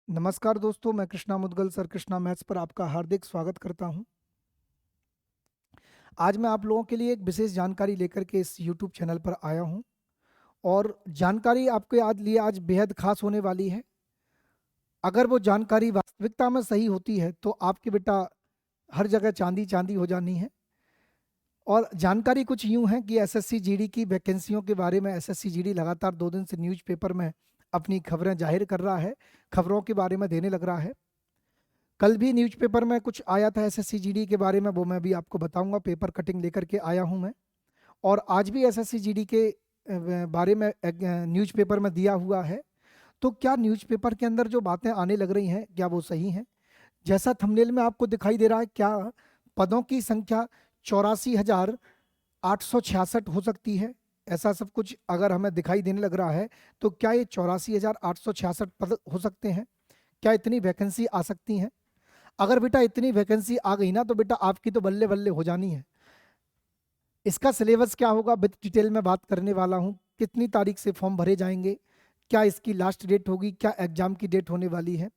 नमस्कार दोस्तों, मैं कृष्णा मुदगल सर कृष्णा मैथ्स पर आपका हार्दिक स्वागत करता हूं। आज मैं आप लोगों के लिए एक विशेष जानकारी लेकर के इस YouTube चैनल पर आया हूं और जानकारी आपके लिए आज बेहद खास होने वाली है। अगर वो जानकारी वास्तविकता में सही होती है तो आपके बेटा हर जगह चांदी चांदी हो जानी है। और जानकारी कुछ यूं है कि एसएससी जीडी की वैकेंसियों के बारे में एसएससी जीडी लगातार 2 दिन से न्यूज़पेपर में अपनी खबरें जाहिर कर रहा है, खबरों के बारे में देने लग रहा है। कल भी न्यूज़पेपर में कुछ आया था एसएससी जीडी के बारे में, वो मैं भी आपको बताऊंगा। पेपर कटिंग लेकर के आया हूं मैं। और आज भी एसएससी जीडी के बारे में न्यूज़पेपर में दिया हुआ है। तो क्या न्यूज़पेपर के अंदर जो बातें आने लग रही हैं क्या वो सही हैं? जैसा थंबनेल में आपको दिखाई दे रहा है, क्या पदों की संख्या 84,866 हो सकती है? ऐसा सब कुछ अगर हमें दिखाई देने लग रहा है तो क्या ये 84,866 पद हो सकते हैं? क्या इतनी वैकेंसी आ सकती हैं? अगर बेटा इतनी वैकेंसी आ गई ना तो बेटा आपकी तो बल्ले बल्ले हो जानी है। इसका सिलेबस क्या होगा विद डिटेल में बात करने वाला हूँ। कितनी तारीख से फॉर्म भरे जाएंगे, क्या इसकी लास्ट डेट होगी, क्या एग्जाम की डेट होने वाली है,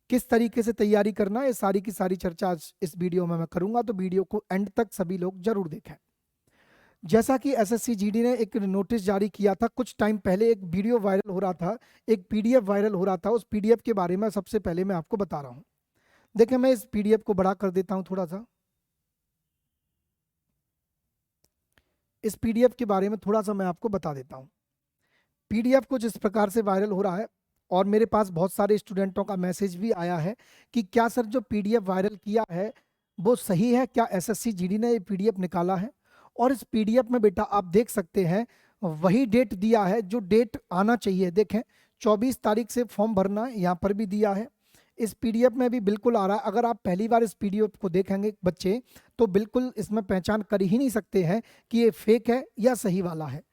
किस तरीके से तैयारी करना है, ये सारी की सारी चर्चा आज इस वीडियो में मैं करूंगा। तो वीडियो को एंड तक सभी लोग जरूर देखें। जैसा कि एसएससी जीडी ने एक नोटिस जारी किया था कुछ टाइम पहले, एक वीडियो वायरल हो रहा था, एक पीडीएफ वायरल हो रहा था। उस पीडीएफ के बारे में सबसे पहले मैं आपको बता रहा हूँ। देखिए, मैं इस पीडीएफ को बड़ा कर देता हूं थोड़ा सा। इस पीडीएफ के बारे में थोड़ा सा मैं आपको बता देता हूं। पीडीएफ कुछ इस प्रकार से वायरल हो रहा है और मेरे पास बहुत सारे स्टूडेंटों का मैसेज भी आया है कि क्या सर जो पीडीएफ वायरल किया है वो सही है, क्या एसएससी जीडी ने ये पीडीएफ निकाला है? और इस पीडीएफ में बेटा आप देख सकते हैं वही डेट दिया है जो डेट आना चाहिए। देखें, 24 तारीख से फॉर्म भरना है, यहाँ पर भी दिया है। इस पीडीएफ में भी बिल्कुल आ रहा है। अगर आप पहली बार इस पीडीएफ को देखेंगे बच्चे तो बिल्कुल इसमें पहचान कर ही नहीं सकते हैं कि ये फेक है या सही वाला है।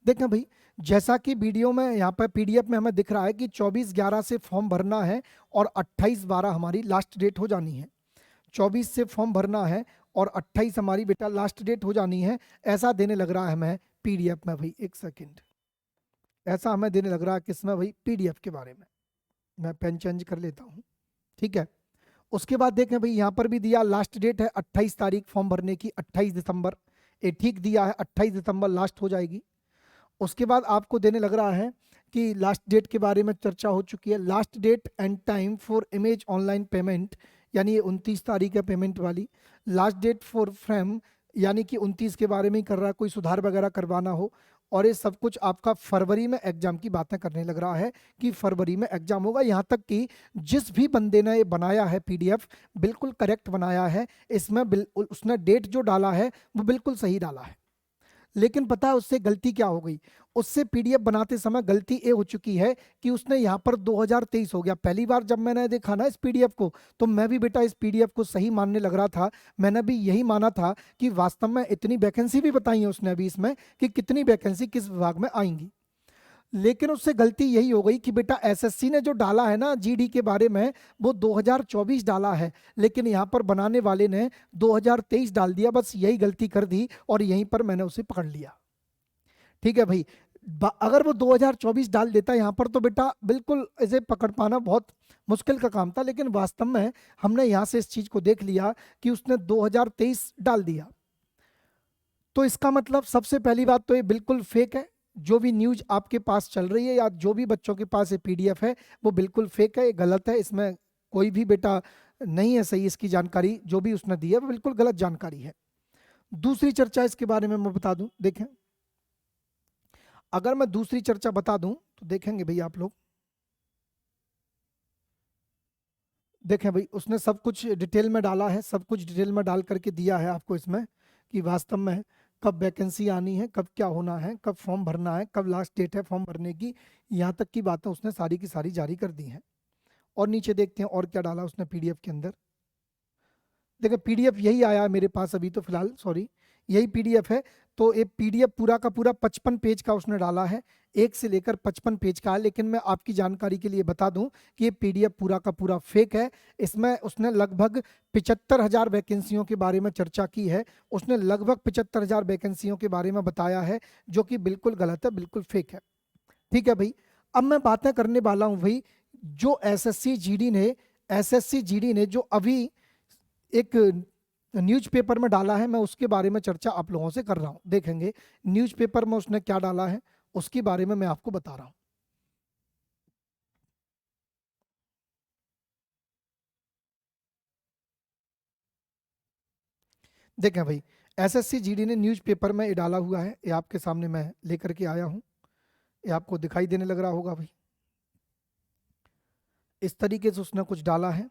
देखें भाई, जैसा कि वीडियो में यहाँ पर पीडीएफ में हमें दिख रहा है कि 24/11 से फॉर्म भरना है और 28/12 हमारी लास्ट डेट हो जानी है। 24 से फॉर्म भरना है और 28 हमारी बेटा लास्ट डेट हो जानी है। ऐसा देने लग रहा है हमें पीडीएफ में भाई। एक सेकेंड, ऐसा हमें देने लग रहा है किसमें भाई? पीडीएफ के बारे में। मैं पेन चेंज कर लेता हूँ, ठीक है। उसके बाद देखें भाई, यहाँ पर भी दिया लास्ट डेट है 28 तारीख फॉर्म भरने की, 28 दिसंबर। ये ठीक दिया है, 28 दिसंबर लास्ट हो जाएगी। उसके बाद आपको देने लग रहा है कि लास्ट डेट के बारे में चर्चा हो चुकी है। Last date and time for image online payment, यानी ये 29 तारीख है पेमेंट वाली। लास्ट डेट फॉर फ्रेम, यानी कि 29 के बारे में ही कर रहा है, कोई सुधार वगैरह करवाना हो। और ये सब कुछ आपका फरवरी में एग्जाम की बातें करने लग रहा है कि फरवरी में एग्जाम होगा। यहाँ तक कि जिस भी बंदे ने ये बनाया है पीडीएफ बिल्कुल करेक्ट बनाया है। इसमें उसने डेट जो डाला है वो बिल्कुल सही डाला है। लेकिन पता है उससे गलती क्या हो गई? उससे पीडीएफ बनाते समय गलती ये हो चुकी है कि उसने यहाँ पर 2023 हो गया। पहली बार जब मैंने देखा ना इस पीडीएफ को तो मैं भी बेटा इस पीडीएफ को सही मानने लग रहा था। मैंने भी यही माना था कि वास्तव में इतनी वैकेंसी भी बताई है उसने अभी इसमें कि कितनी वैकेंसी किस विभाग में आएंगी। लेकिन उससे गलती यही हो गई कि बेटा एसएससी ने जो डाला है ना जीडी के बारे में वो 2024 डाला है, लेकिन यहाँ पर बनाने वाले ने 2023 डाल दिया। बस यही गलती कर दी और यहीं पर मैंने उसे पकड़ लिया। ठीक है भाई, अगर वो 2024 डाल देता यहाँ पर तो बेटा बिल्कुल इसे पकड़ पाना बहुत मुश्किल का काम था। लेकिन वास्तव में हमने यहाँ से इस चीज को देख लिया कि उसने 2023 डाल दिया। तो इसका मतलब सबसे पहली बात तो ये बिल्कुल फेक है। जो भी न्यूज आपके पास चल रही है या जो भी बच्चों के पास ये पीडीएफ है वो बिल्कुल फेक है, ये गलत है। इसमें कोई भी बेटा नहीं है सही। इसकी जानकारी जो भी उसने दी है वो बिल्कुल गलत जानकारी है। दूसरी चर्चा इसके बारे में मैं बता दूं। देखें, अगर मैं दूसरी चर्चा बता दूं तो देखेंगे भाई आप लोग। देखें भाई, उसने सब कुछ डिटेल में डाला है, सब कुछ डिटेल में डाल करके दिया है आपको इसमें कि वास्तव में कब वैकेंसी आनी है, कब क्या होना है, कब फॉर्म भरना है, कब लास्ट डेट है फॉर्म भरने की। यहाँ तक की बातें उसने सारी की सारी जारी कर दी हैं। और नीचे देखते हैं और क्या डाला उसने पीडीएफ के अंदर। देखिए, पीडीएफ यही आया है मेरे पास अभी तो फिलहाल, सॉरी यही पीडीएफ है। तो ये पीडीएफ पूरा का पूरा 55 पेज का उसने डाला है, 1 से लेकर 55 पेज का है। लेकिन मैं आपकी जानकारी के लिए बता दूं कि ये पीडीएफ पूरा का पूरा फेक है। इसमें उसने लगभग 75,000 वैकेंसियों के बारे में चर्चा की है। उसने लगभग 75,000 वैकेंसियों के बारे में बताया है, जो कि बिल्कुल गलत है, बिल्कुल फेक है। ठीक है भाई, अब मैं बातें करने वाला हूं भाई जो एसएससी जीडी ने जो अभी एक न्यूज़पेपर में डाला है, मैं उसके बारे में चर्चा आप लोगों से कर रहा हूं। देखेंगे न्यूज़पेपर में उसने क्या डाला है, उसके बारे में मैं आपको बता रहा हूं। देखें भाई, एसएससी जीडी ने न्यूज़पेपर में ये डाला हुआ है, ये आपके सामने मैं लेकर के आया हूं, ये आपको दिखाई देने लग रहा होगा भाई। इस तरीके से उसने कुछ डाला है,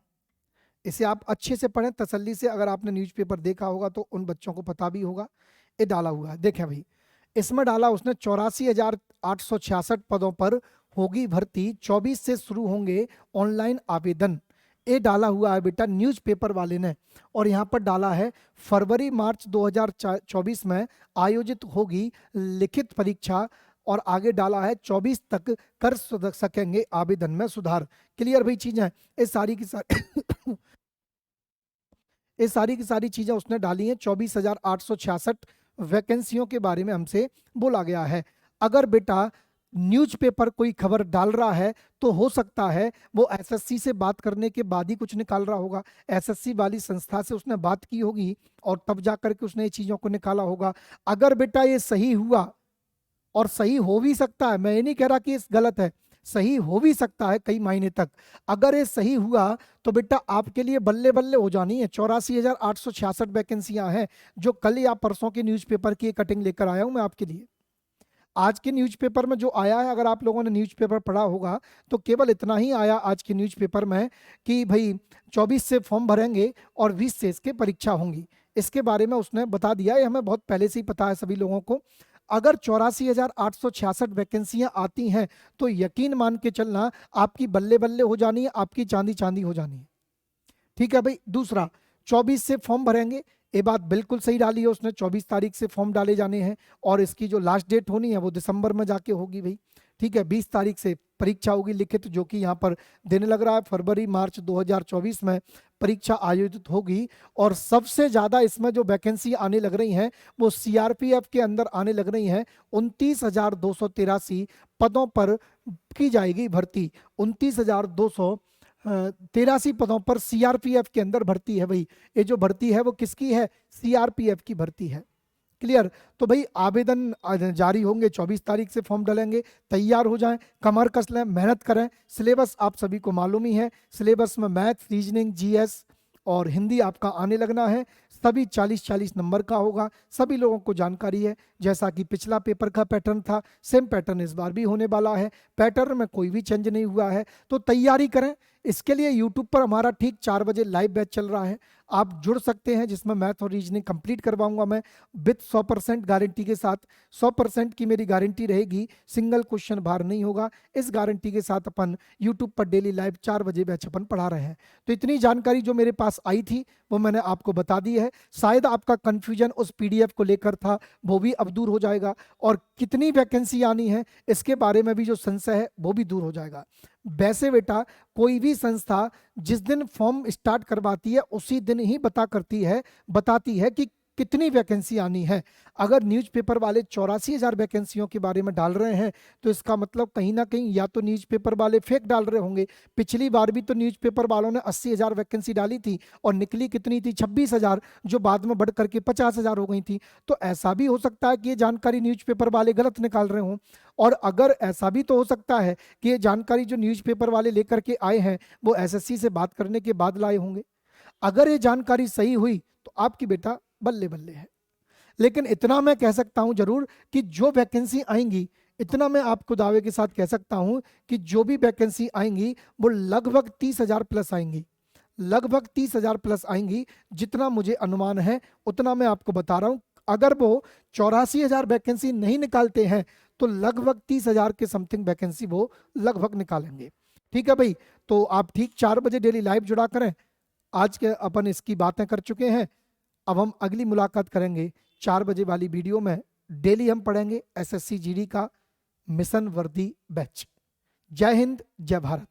इसे आप अच्छे से पढ़ें तसल्ली से। अगर आपने न्यूज़पेपर देखा होगा तो उन बच्चों को पता भी होगा। ये डाला हुआ है, देखें भाई, इसमें डाला उसने 84,866 पदों पर होगी भर्ती, 24 से शुरू होंगे ऑनलाइन आवेदन। ये डाला हुआ है बेटा न्यूज़पेपर वाले ने। और यहाँ पर डाला है फरवरी मार्च 2024 में आयोजित होगी लिखित परीक्षा, और आगे डाला है 24 तक कर सकेंगे आवेदन में सुधार। क्लियर भाई चीजें, ये सारी की सारी ये सारी की सारी चीजें उसने डाली हैं। 24,866 वैकेंसियों के बारे में हमसे बोला गया है। अगर बेटा न्यूज़पेपर कोई खबर डाल रहा है तो हो सकता है वो एसएससी से बात करने के बाद ही कुछ निकाल रहा होगा, एसएससी वाली संस्था से उसने बात की होगी और तब जाकर के उसने ये चीजों को निकाला होगा। अगर बेटा ये सही हुआ, और सही हो भी सकता है, मैं ये नहीं कह रहा कि ये गलत है, सही हो भी सकता है कई महीने तक। अगर ये सही हुआ तो बेटा आपके लिए बल्ले बल्ले हो जानी है। 84,866 वैकेंसियां हैं जो कल या परसों के न्यूज़पेपर की कटिंग लेकर आया हूं मैं आपके लिए। आज के न्यूज़पेपर में जो आया है, अगर आप लोगों ने न्यूज़पेपर पढ़ा होगा तो केवल इतना ही आया आज के न्यूज़पेपर में कि भाई 24 से फॉर्म भरेंगे और 20 से इसके परीक्षा होंगी। इसके बारे में उसने बता दिया, ये हमें बहुत पहले से ही पता है सभी लोगों को। अगर 84,866 वैकेंसियां आती हैं तो यकीन मान के चलना आपकी बल्ले बल्ले हो जानी है, आपकी चांदी चांदी हो जानी है। ठीक है भाई। दूसरा, 24 से फॉर्म भरेंगे, ये बात बिल्कुल सही डाली है उसने। 24 तारीख से फॉर्म डाले जाने हैं और इसकी जो लास्ट डेट होनी है वो दिसंबर में जाके होगी भाई। ठीक है, 20 तारीख से परीक्षा होगी लिखित, जो कि यहाँ पर देने लग रहा है फरवरी मार्च 2024 में परीक्षा आयोजित होगी। और सबसे ज्यादा इसमें जो वैकेंसी आने लग रही हैं वो सीआरपीएफ के अंदर आने लग रही हैं। 29,283 पदों पर की जाएगी भर्ती। 29,283 पदों पर सीआरपीएफ के अंदर भर्ती है भाई। ये जो भर्ती है वो किसकी है? सीआरपीएफ की भर्ती है। क्लियर? तो भाई आवेदन जारी होंगे, 24 तारीख से फॉर्म डालेंगे। तैयार हो जाएं, कमर कस लें, मेहनत करें। सिलेबस आप सभी को मालूम ही है, सिलेबस में मैथ, रीजनिंग, जीएस और हिंदी आपका आने लगना है। सभी 40-40 नंबर का होगा, सभी लोगों को जानकारी है। जैसा कि पिछला पेपर का पैटर्न था, सेम पैटर्न इस बार भी होने वाला है। पैटर्न में कोई भी चेंज नहीं हुआ है, तो तैयारी करें। इसके लिए यूट्यूब पर हमारा ठीक 4 बजे लाइव बैच चल रहा है, आप जुड़ सकते हैं, जिसमें मैथ और रीजनिंग कंप्लीट करवाऊंगा मैं विथ 100% गारंटी के साथ। 100% की मेरी गारंटी रहेगी, सिंगल क्वेश्चन बाहर नहीं होगा। इस गारंटी के साथ अपन यूट्यूब पर डेली लाइव 4 बजे बैच अपन पढ़ा रहे हैं। तो इतनी जानकारी जो मेरे पास आई थी वो मैंने आपको बता दी है। शायद आपका कंफ्यूजन उस पीडीएफ को लेकर था, वो भी अब दूर हो जाएगा। और कितनी वैकेंसी आनी है इसके बारे में भी जो संशय है वो भी दूर हो जाएगा। वैसे बेटा कोई भी संस्था जिस दिन फॉर्म स्टार्ट करवाती है उसी दिन ही बताती है कि कितनी वैकेंसी आनी है। अगर न्यूज़पेपर वाले 84,000 वैकेंसियों के बारे में डाल रहे हैं तो इसका मतलब कहीं ना कहीं या तो न्यूज़पेपर वाले फेक डाल रहे होंगे। पिछली बार भी तो न्यूज़पेपर वालों ने 80,000 वैकेंसी डाली थी और निकली कितनी थी? 26,000, जो बाद में बढ़ करके 50,000 हो गई थी। तो ऐसा भी हो सकता है कि ये जानकारी न्यूज़पेपर वाले गलत निकाल रहे हों। और अगर ऐसा भी तो हो सकता है कि ये जानकारी जो न्यूज़पेपर वाले लेकर के आए हैं वो एसएससी से बात करने के बाद लाए होंगे। अगर ये जानकारी सही हुई तो आपकी बेटा बल्ले बल्ले है। लेकिन इतना मैं कह सकता हूं जरूर कि जो वैकेंसी आएंगी, इतना मैं आपको दावे के साथ कह सकता हूं कि जो भी वैकेंसी आएंगी वो लगभग 30,000 प्लस आएंगी, लगभग 30,000 प्लस आएंगी। जितना मुझे अनुमान है उतना मैं आपको बता रहा हूं। अगर वो 84,000 वैकेंसी नहीं निकालते हैं तो लगभग 30,000 के समथिंग वैकेंसी वो लगभग निकालेंगे। ठीक है भाई, तो आप ठीक 4 बजे डेली लाइव जुड़ा करें। आज के अपन इसकी बातें कर चुके हैं, अब हम अगली मुलाकात करेंगे 4 बजे वाली वीडियो में। डेली हम पढ़ेंगे एसएससी जीडी का मिशन वर्दी बैच। जय हिंद, जय भारत।